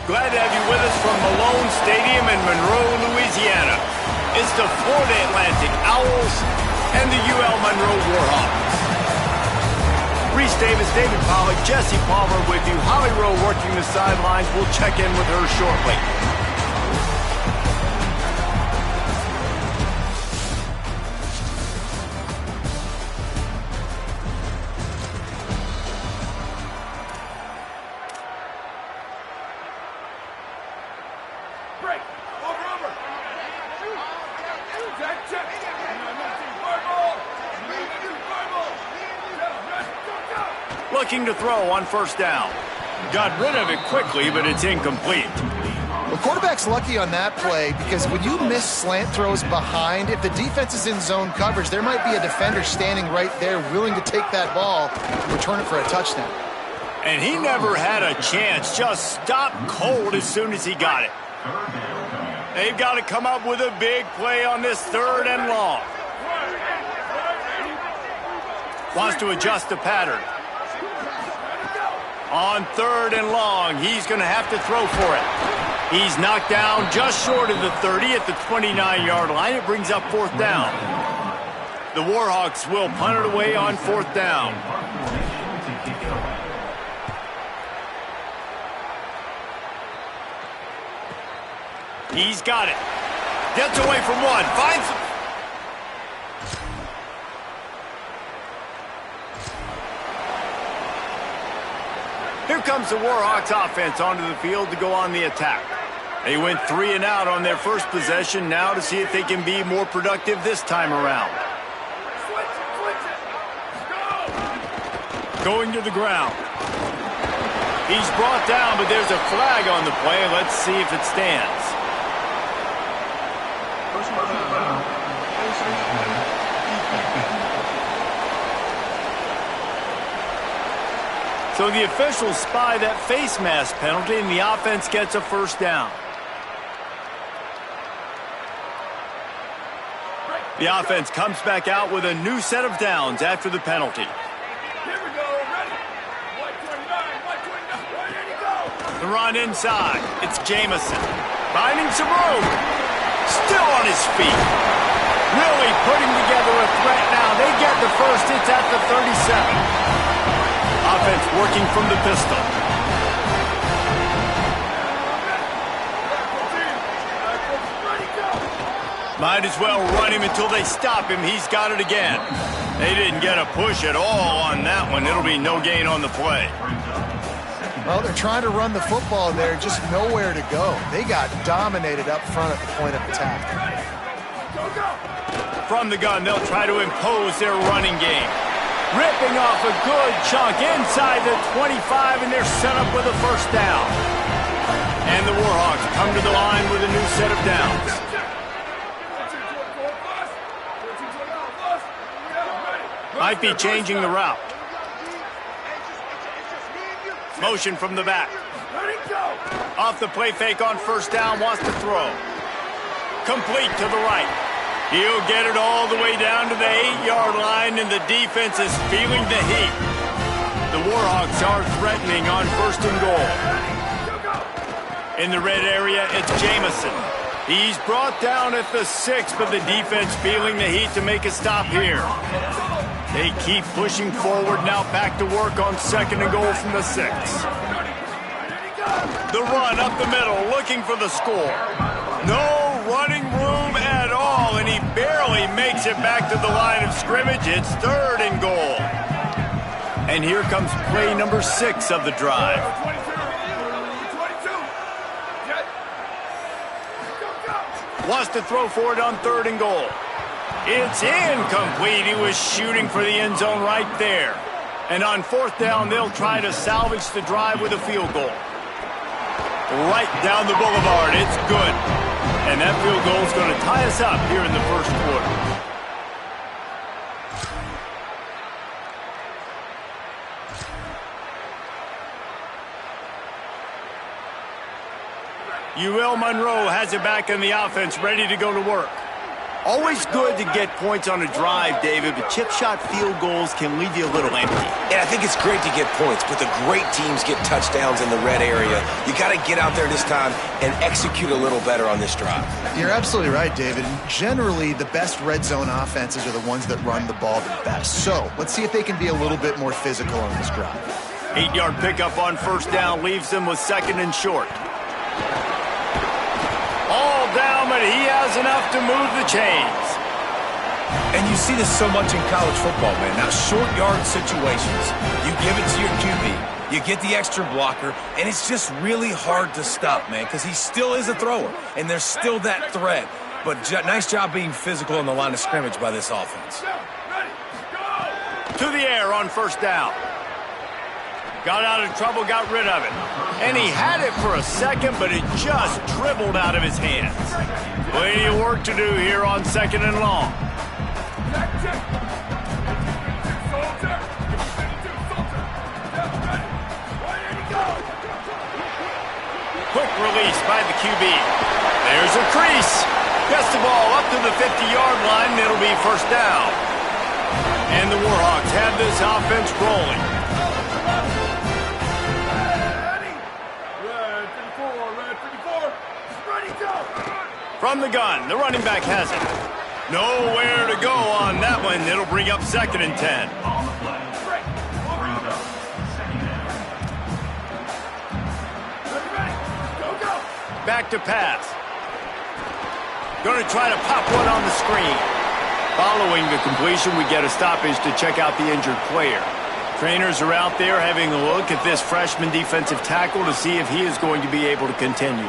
Glad to have you with us from Malone Stadium in Monroe, Louisiana. It's the Florida Atlantic Owls and the UL Monroe Warhawks. Reese Davis, David Pollack, Jesse Palmer with you. Holly Rowe working the sidelines. We'll check in with her shortly. Looking to throw on first down. Got rid of it quickly, but it's incomplete. The quarterback's lucky on that play because when you miss slant throws behind, if the defense is in zone coverage, there might be a defender standing right there willing to take that ball and return it for a touchdown. And he never had a chance. Just stopped cold as soon as he got it. They've got to come up with a big play on this 3rd and long. Wants to adjust the pattern. On 3rd and long, he's going to have to throw for it. He's knocked down just short of the 30 at the 29-yard line. It brings up 4th down. The Warhawks will punt it away on 4th down. He's got it. Gets away from one. Finds him. Here comes the Warhawks offense onto the field to go on the attack. They went 3 and out on their first possession, now to see if they can be more productive this time around. Going to the ground. He's brought down, but there's a flag on the play. Let's see if it stands. So the officials spy that face mask penalty, and the offense gets a first down. The offense comes back out with a new set of downs after the penalty. Here we go, ready. 129, 129, The run inside. It's Jamison. Finding some room. Still on his feet. Really putting together a threat now. They get the first. It's at the 37. Offense working from the pistol. Might as well run him until they stop him. He's got it again. They didn't get a push at all on that one. It'll be no gain on the play. Well, they're trying to run the football there, just nowhere to go. They got dominated up front at the point of attack. From the gun, they'll try to impose their running game. Ripping off a good chunk inside the 25, and they're set up with a first down. And the Warhawks come to the line with a new set of downs. Might be changing the route. Motion from the back. Off the play fake on first down, wants to throw. Complete to the right. He'll get it all the way down to the 8-yard line, and the defense is feeling the heat. The Warhawks are threatening on 1st and goal. In the red area, it's Jamison. He's brought down at the 6, but the defense feeling the heat to make a stop here. They keep pushing forward, now back to work on 2nd and goal from the 6. The run up the middle, looking for the score. No running room at all, and he barely makes it back to the line of scrimmage. It's 3rd and goal. And here comes play number 6 of the drive. Wants to throw for it on 3rd and goal. It's incomplete. He was shooting for the end zone right there. And on 4th down, they'll try to salvage the drive with a field goal. Right down the boulevard. It's good. And that field goal is going to tie us up here in the 1st quarter. UL Monroe has it back in the offense, ready to go to work. Always good to get points on a drive, David, but chip shot field goals can leave you a little empty. And I think it's great to get points, but the great teams get touchdowns in the red area. You got to get out there this time and execute a little better on this drive. You're absolutely right, David. Generally, the best red zone offenses are the ones that run the ball the best. So let's see if they can be a little bit more physical on this drive. 8-yard pickup on first down leaves them with 2nd and short. All down, but he has enough to move the chains. And you see this so much in college football, man. Now, short yard situations, you give it to your QB, you get the extra blocker, and it's just really hard to stop, man, because he still is a thrower, and there's still that threat. But nice job being physical on the line of scrimmage by this offense. To the air on first down. Got out of trouble, got rid of it. And he had it for a second, but it just dribbled out of his hands. Plenty of work to do here on 2nd and long. Quick release by the QB. There's a crease. Gets the ball up to the 50-yard line, and it'll be first down. And the Warhawks have this offense rolling. From the gun, the running back has it. Nowhere to go on that one. It'll bring up 2nd and 10. Back to pass. Going to try to pop one on the screen. Following the completion, we get a stoppage to check out the injured player. Trainers are out there having a look at this freshman defensive tackle to see if he is going to be able to continue.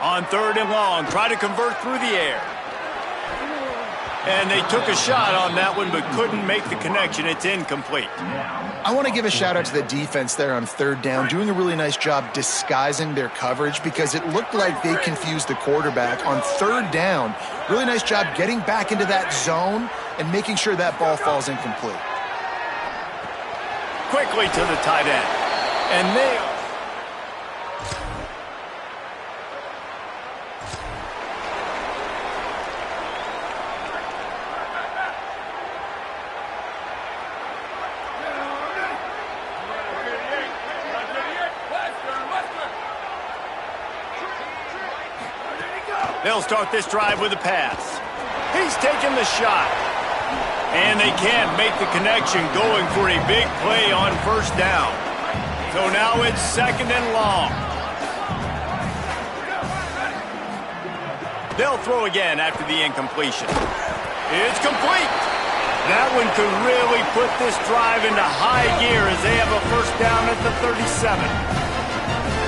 On 3rd and long, try to convert through the air. And they took a shot on that one, but couldn't make the connection. It's incomplete. I want to give a shout out to the defense there on 3rd down, doing a really nice job disguising their coverage because it looked like they confused the quarterback on 3rd down. Really nice job getting back into that zone and making sure that ball falls incomplete. Quickly to the tight end. And they... They'll start this drive with a pass. He's taking the shot. And they can't make the connection, going for a big play on first down. So now it's 2nd and long. They'll throw again after the incompletion. It's complete. That one could really put this drive into high gear as they have a first down at the 37.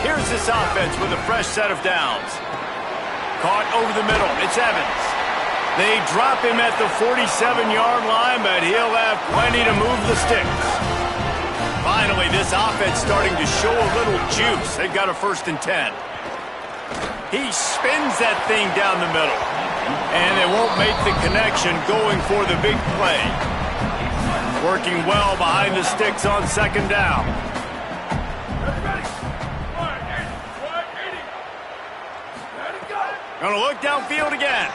Here's this offense with a fresh set of downs. Caught over the middle. It's Evans. They drop him at the 47-yard line, but he'll have plenty to move the sticks. Finally, this offense starting to show a little juice. They've got a 1st and 10. He spins that thing down the middle. And they won't make the connection, going for the big play. Working well behind the sticks on 2nd down. Gonna look downfield again.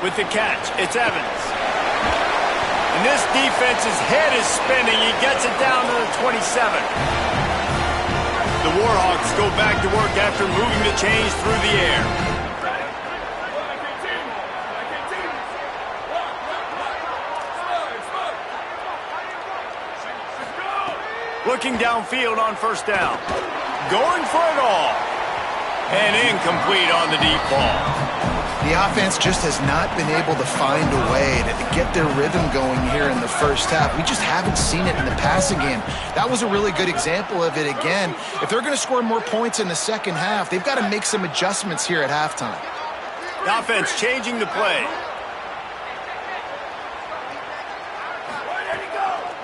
With the catch, it's Evans. And this defense's head is spinning. He gets it down to the 27. The Warhawks go back to work after moving the chains through the air. Looking downfield on first down. Going for it all. And incomplete on the deep ball. The offense just has not been able to find a way to get their rhythm going here in the first half. We just haven't seen it in the passing game. That was a really good example of it again. If they're going to score more points in the second half, they've got to make some adjustments here at halftime. The offense changing the play.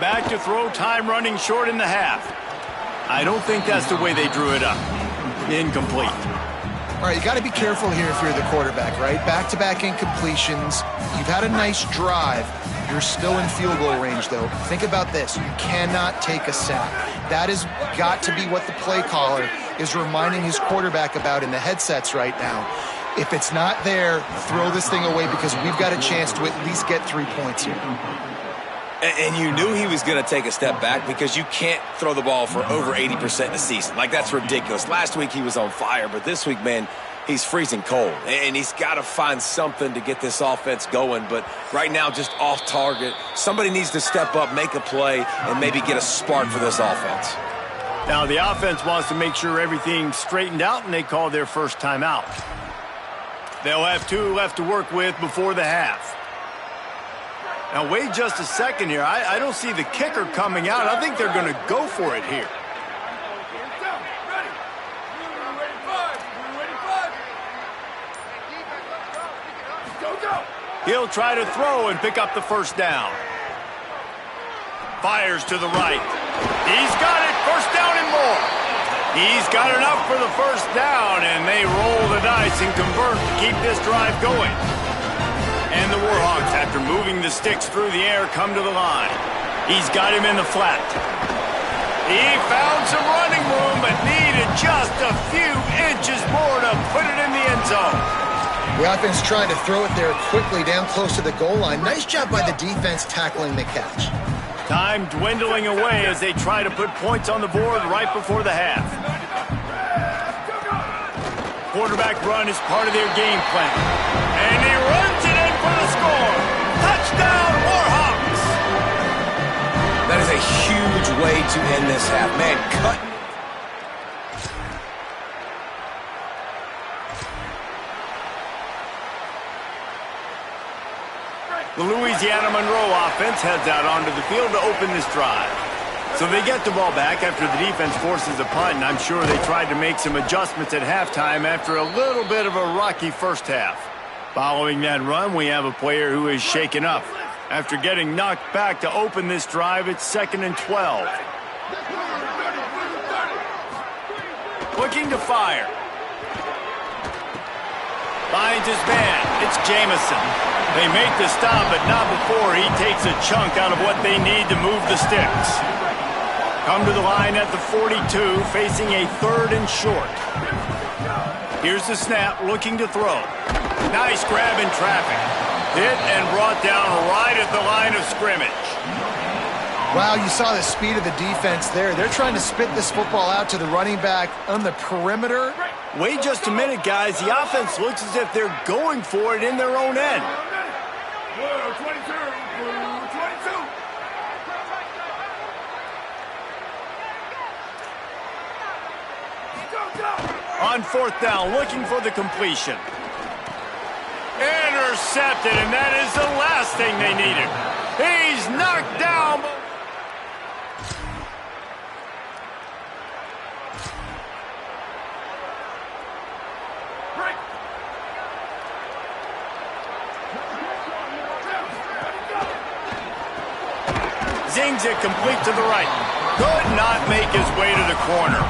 Back to throw, time running short in the half. I don't think that's the way they drew it up. Incomplete. All right, you got to be careful here if you're the quarterback, right? Back-to-back incompletions. You've had a nice drive. You're still in field goal range, though. Think about this. You cannot take a sack. That has got to be what the play caller is reminding his quarterback about in the headsets right now. If it's not there, throw this thing away because we've got a chance to at least get 3 points here. And you knew he was going to take a step back because you can't throw the ball for over 80% in a season. Like, that's ridiculous. Last week he was on fire, but this week, man, he's freezing cold. And he's got to find something to get this offense going. But right now, just off target. Somebody needs to step up, make a play, and maybe get a spark for this offense. Now, the offense wants to make sure everything's straightened out, and they call their first timeout. They'll have 2 left to work with before the half. Now, wait just a second here. I don't see the kicker coming out. I think they're going to go for it here. He'll try to throw and pick up the first down. Fires to the right. He's got it. First down and more. He's got enough for the first down, and they roll the dice and convert to keep this drive going. And the Warhawks, after moving the sticks through the air, come to the line. He's got him in the flat. He found some running room, but needed just a few inches more to put it in the end zone. The offense trying to throw it there quickly down close to the goal line. Nice job by the defense tackling the catch. Time dwindling away as they try to put points on the board right before the half. Quarterback run is part of their game plan. And he runs it in for the score. Touchdown, Warhawks! That is a huge way to end this half. Man, cut. The Louisiana Monroe offense heads out onto the field to open this drive. So they get the ball back after the defense forces a punt, and I'm sure they tried to make some adjustments at halftime after a little bit of a rocky first half. Following that run, we have a player who is shaken up. After getting knocked back to open this drive, it's 2nd and 12. Looking to fire. Finds his man. It's Jamison. They make the stop, but not before he takes a chunk out of what they need to move the sticks. Come to the line at the 42, facing a 3rd and short. Here's the snap, looking to throw. Nice grab in traffic. Hit and brought down right at the line of scrimmage. Wow, you saw the speed of the defense there. They're trying to spit this football out to the running back on the perimeter. Wait just a minute, guys. The offense looks as if they're going for it in their own end. 22. On 4th down, looking for the completion. Intercepted, and that is the last thing they needed. He's knocked down. Zings it complete to the right. Could not make his way to the corner.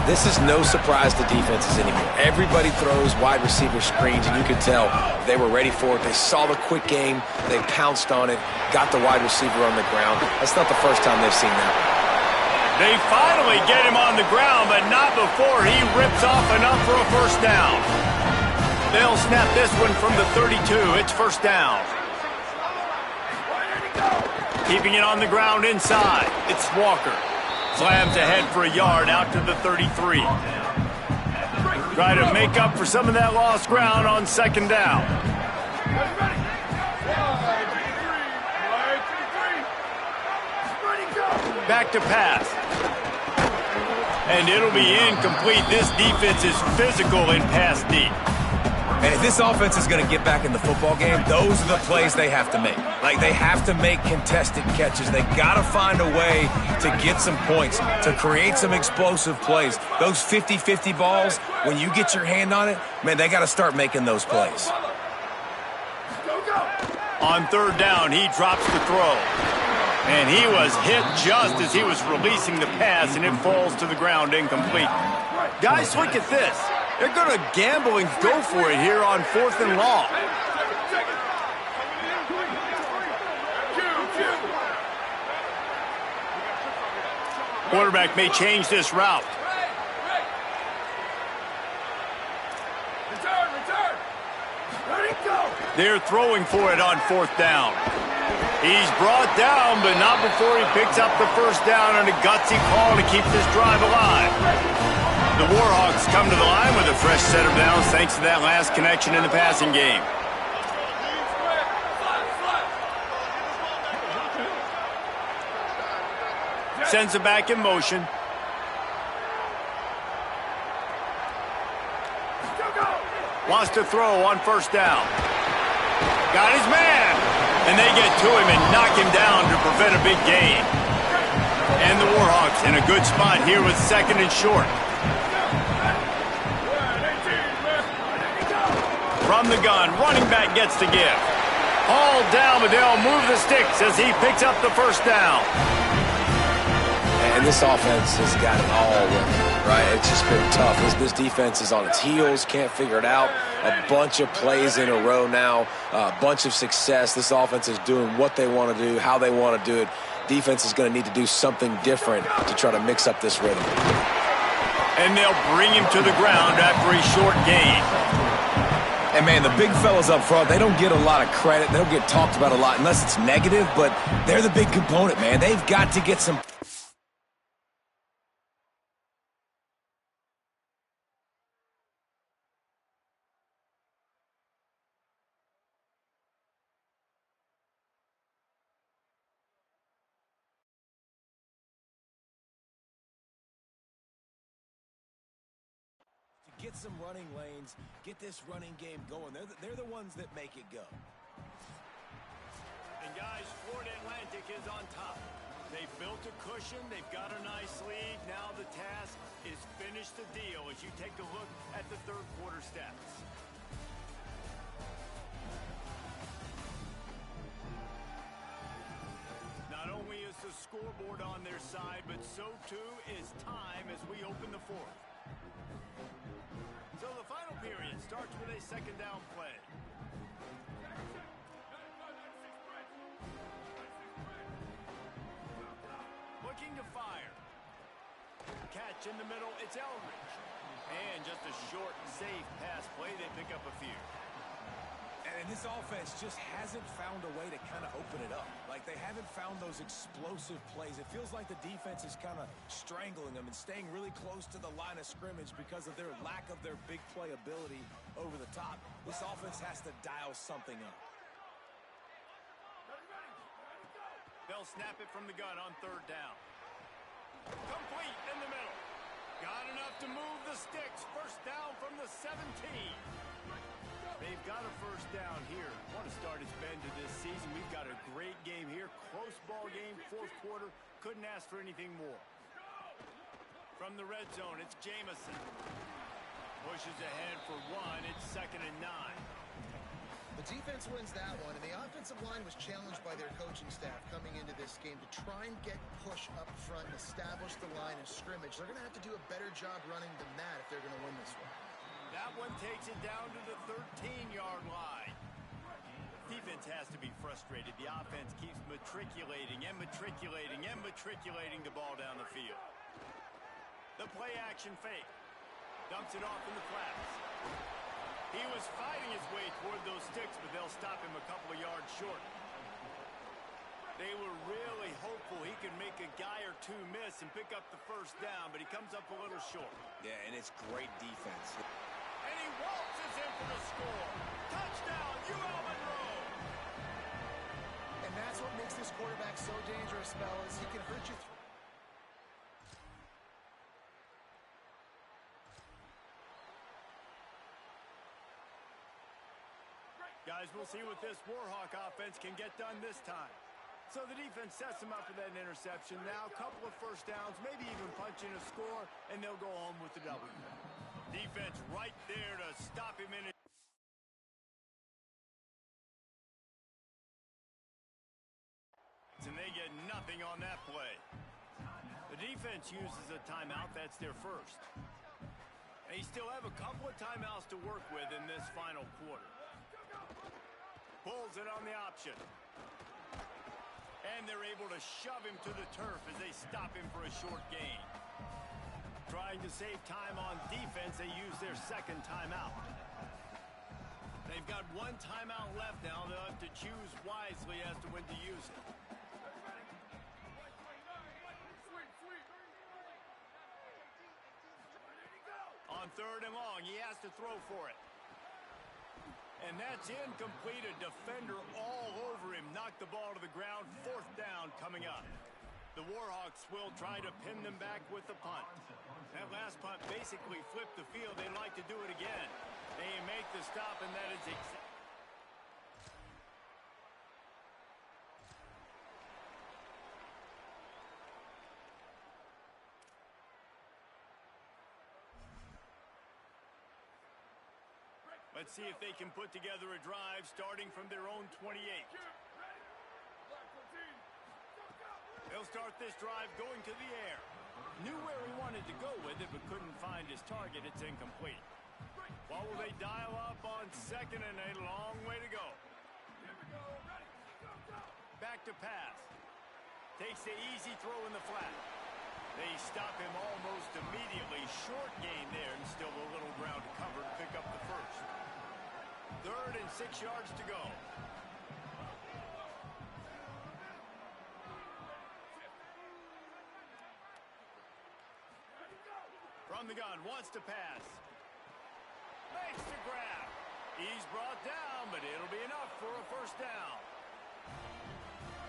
This is no surprise to defenses anymore. Everybody throws wide receiver screens, and you can tell they were ready for it. They saw the quick game. They pounced on it, got the wide receiver on the ground. That's not the first time they've seen that. They finally get him on the ground, but not before he rips off enough for a first down. They'll snap this one from the 32. It's first down. Keeping it on the ground inside. It's Walker. Slams ahead for a yard out to the 33. Try to make up for some of that lost ground on 2nd down. Back to pass. And it'll be incomplete. This defense is physical in pass deep. And if this offense is going to get back in the football game, those are the plays they have to make. Like, they have to make contested catches. They got to find a way to get some points, to create some explosive plays. Those 50-50 balls, when you get your hand on it, man, they got to start making those plays. On 3rd down, he drops the throw. And he was hit just as he was releasing the pass, and it falls to the ground incomplete. Guys, look at this. They're going to gamble and go for it here on 4th and long. Quarterback may change this route. They're throwing for it on 4th down. He's brought down, but not before he picks up the first down on a gutsy call to keep this drive alive. The Warhawks come to the line with a fresh set of downs thanks to that last connection in the passing game. Sends it back in motion. Wants to throw on 1st down. Got his man. And they get to him and knock him down to prevent a big gain. And the Warhawks in a good spot here with 2nd and short. From the gun, running back gets to give. Hauled down, but they'll move the sticks as he picks up the first down. And this offense has got it all with it, right? It's just been tough. This defense is on its heels, can't figure it out. A bunch of plays in a row now, a bunch of success. This offense is doing what they want to do, how they want to do it. Defense is going to need to do something different to try to mix up this rhythm. And they'll bring him to the ground after a short gain. And, man, the big fellas up front, they don't get a lot of credit. They don't get talked about a lot unless it's negative, but they're the big component, man. They've got to get some... Get some running lanes, get this running game going. They're the ones that make it go. And guys, Florida Atlantic is on top. They've built a cushion, they've got a nice lead. Now the task is finish the deal as you take a look at the 3rd quarter stats. Not only is the scoreboard on their side, but so too is time as we open the 4th. So the final period starts with a 2nd down play. Looking to fire. Catch in the middle, it's Eldridge. And just a short, safe pass play, they pick up a few. And this offense just hasn't found a way to kind of open it up. Like, they haven't found those explosive plays. It feels like the defense is kind of strangling them and staying really close to the line of scrimmage because of their lack of their big play ability over the top. This offense has to dial something up. They'll snap it from the gun on 3rd down. Complete in the middle. Got enough to move the sticks. First down from the 17. They've got a first down here. Want to start its bend to this season. We've got a great game here. Close ball game, 4th quarter. Couldn't ask for anything more. From the red zone, it's Jamison. Pushes ahead for 1. It's 2nd and 9. The defense wins that one, and the offensive line was challenged by their coaching staff coming into this game to try and get push up front and establish the line of scrimmage. They're going to have to do a better job running than that if they're going to win this one. That one takes it down to the 13-yard line. Defense has to be frustrated. The offense keeps matriculating and matriculating and matriculating the ball down the field. The play-action fake. Dumps it off in the flats. He was fighting his way toward those sticks, but they'll stop him a couple of yards short. They were really hopeful he could make a guy or two miss and pick up the first down, but he comes up a little short. Yeah, and it's great defense. And he waltzes in for the score. Touchdown, UL Monroe. And that's what makes this quarterback so dangerous, fellas. He can hurt you. Guys, we'll see what this Warhawk offense can get done this time. So the defense sets them up for that interception. Now a couple of first downs, maybe even punch in a score, and they'll go home with the W. Defense right there to stop him in it. And they get nothing on that play. The defense uses a timeout. That's their first. They still have a couple of timeouts to work with in this final quarter. Pulls it on the option. And they're able to shove him to the turf as they stop him for a short gain. Trying to save time on defense, they use their second timeout. They've got one timeout left now. They'll have to choose wisely as to when to use it. On 3rd and long, he has to throw for it. And that's incomplete. A defender all over him. Knocked the ball to the ground. 4th down coming up. The Warhawks will try to pin them back with the punt. That last punt basically flipped the field. They'd like to do it again. They make the stop, and that is exactly. Let's see if they can put together a drive starting from their own 28. They'll start this drive going to the air. Knew where he wanted to go with it, but couldn't find his target. It's incomplete. What will they dial up on 2nd and a long way to go? Back to pass. Takes the easy throw in the flat. They stop him almost immediately. Short gain there, and still a little ground to cover to pick up the first. 3rd and 6 yards to go. From the gun, wants to pass. Makes the grab. He's brought down, but it'll be enough for a 1st down.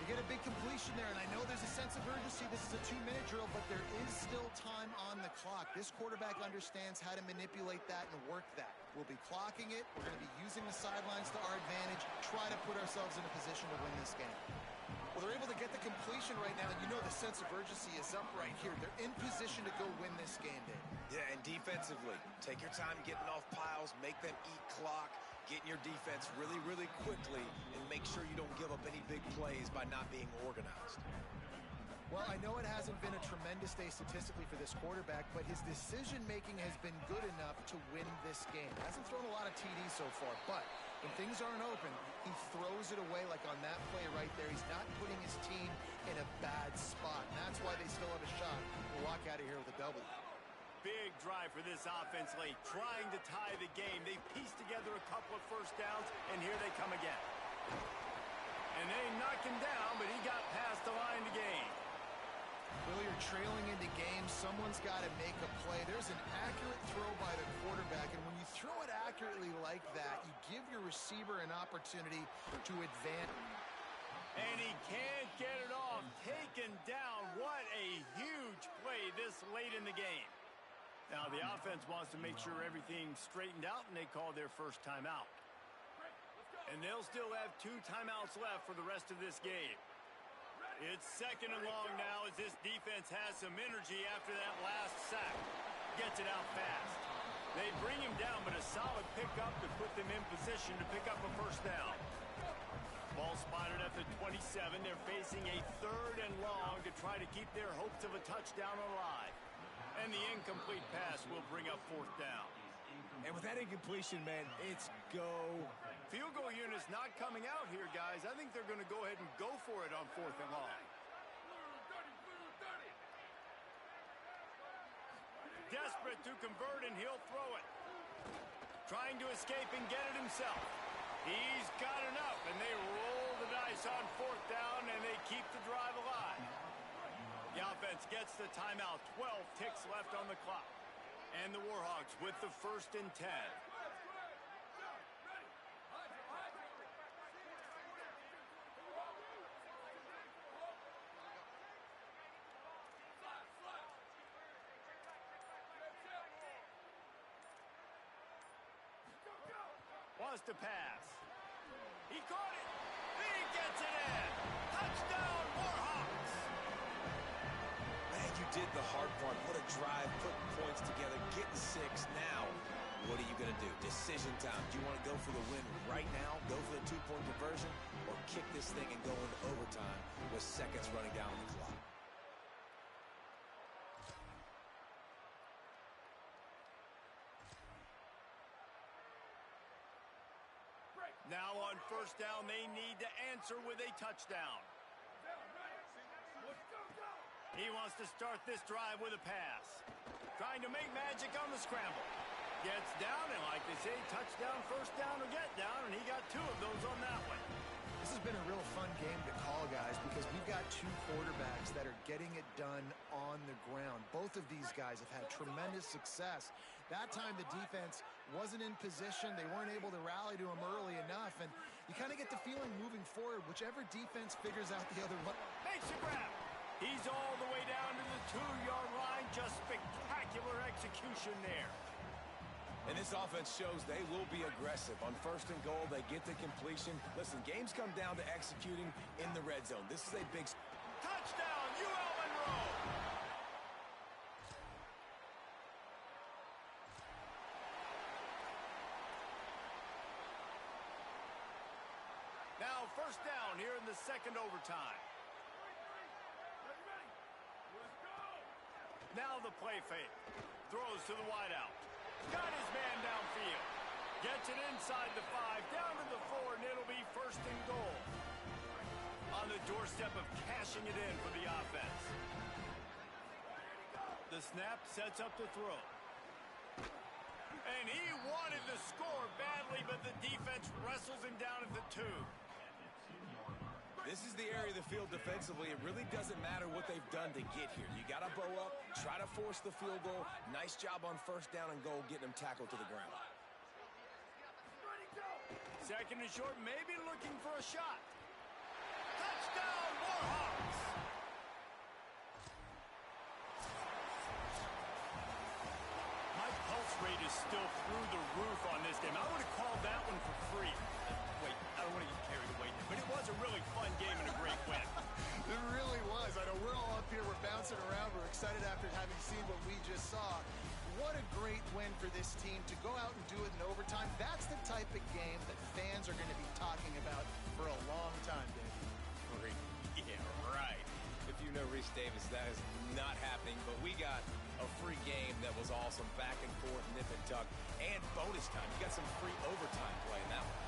They get a big completion there, and I know there's a sense of urgency. This is a 2-minute drill, but there is still time on the clock. This quarterback understands how to manipulate that and work that. We'll be clocking it. We're going to be using the sidelines to our advantage, try to put ourselves in a position to win this game. Well, they're able to get the completion right now, and you know the sense of urgency is up right here. They're in position to go win this game, Dave. Yeah, and defensively, take your time getting off piles, make them eat clock, get in your defense really, really quickly, and make sure you don't give up any big plays by not being organized. Well, I know it hasn't been a tremendous day statistically for this quarterback, but his decision-making has been good enough to win this game. Hasn't thrown a lot of TDs so far, but when things aren't open, he throws it away like on that play right there. He's not putting his team in a bad spot, and that's why they still have a shot to walk out of here with a W. Big drive for this offense late, trying to tie the game. They pieced together a couple of 1st downs, and here they come again. And they knocked him down, but he got past the line to gain. Will, you're trailing into games. Someone's got to make a play. There's an accurate throw by the quarterback, and when you throw it accurately like that, you give your receiver an opportunity to advance. And he can't get it off. Taken down. What a huge play this late in the game. Now, the offense wants to make sure everything's straightened out, and they call their 1st timeout. And they'll still have 2 timeouts left for the rest of this game. It's 2nd and long now as this defense has some energy after that last sack. Gets it out fast. They bring him down, but a solid pickup to put them in position to pick up a 1st down. Ball spotted at the 27. They're facing a 3rd and long to try to keep their hopes of a touchdown alive. And the incomplete pass will bring up 4th down. And with that incompletion, man, it's go. Field goal unit's not coming out here, guys. I think they're going to go ahead and go for it on 4th and long. Desperate to convert, and he'll throw it. Trying to escape and get it himself. He's got enough, and they roll the dice on 4th down, and they keep the drive alive. The offense gets the timeout. 12 ticks left on the clock. And the Warhawks with the 1st and 10. Wants to pass. He caught it. He gets it in. Touchdown, Warhawks. Man, you did the hard part. What a drive, putting points together, getting 6. Now, what are you going to do? Decision time. Do you want to go for the win right now, go for the 2-point conversion, or kick this thing and go into overtime with seconds running down on the clock? Now on first down, they need to answer with a touchdown. He wants to start this drive with a pass. Trying to make magic on the scramble. Gets down, and like they say, touchdown, first down, or get down, and he got 2 of those on that one. This has been a real fun game to call, guys, because we've got 2 quarterbacks that are getting it done on the ground. Both of these guys have had tremendous success. That time the defense wasn't in position. They weren't able to rally to him early enough, and you kind of get the feeling moving forward, whichever defense figures out the other one. Makes a grab. He's all the way down to the 2-yard line. Just spectacular execution there. And this offense shows they will be aggressive. On first and goal, they get the completion. Listen, games come down to executing in the red zone. This is a big... Touchdown, UL Monroe! Now first down here in the second overtime. Now the play fake. Throws to the wideout. Got his man downfield. Gets it inside the 5, down to the 4, and it'll be first and goal. On the doorstep of cashing it in for the offense. The snap sets up the throw. And he wanted to score badly, but the defense wrestles him down at the 2. This is the area of the field defensively. It really doesn't matter what they've done to get here. You got to bow up, try to force the field goal. Nice job on first down and goal, getting them tackled to the ground. Second and short, maybe looking for a shot. Touchdown, Warhawks! My pulse rate is still through the roof on this game. I would have called that one for free. Wait, I don't want to get carried away, but it was a really fun game and a great win. It really was. I know we're all up here, we're bouncing around, we're excited after having seen what we just saw. What a great win for this team to go out and do it in overtime. That's the type of game that fans are going to be talking about for a long time, Dave. Free. Yeah, right. If you know Reese Davis, that is not happening, but we got a free game that was awesome. Back and forth, nip and tuck, and bonus time. You got some free overtime play in that one.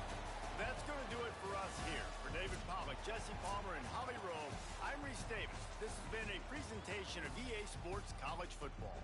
That's going to do it for us here. For David Pollack, Jesse Palmer, and Holly Rowe, I'm Reese Davis. This has been a presentation of EA Sports College Football.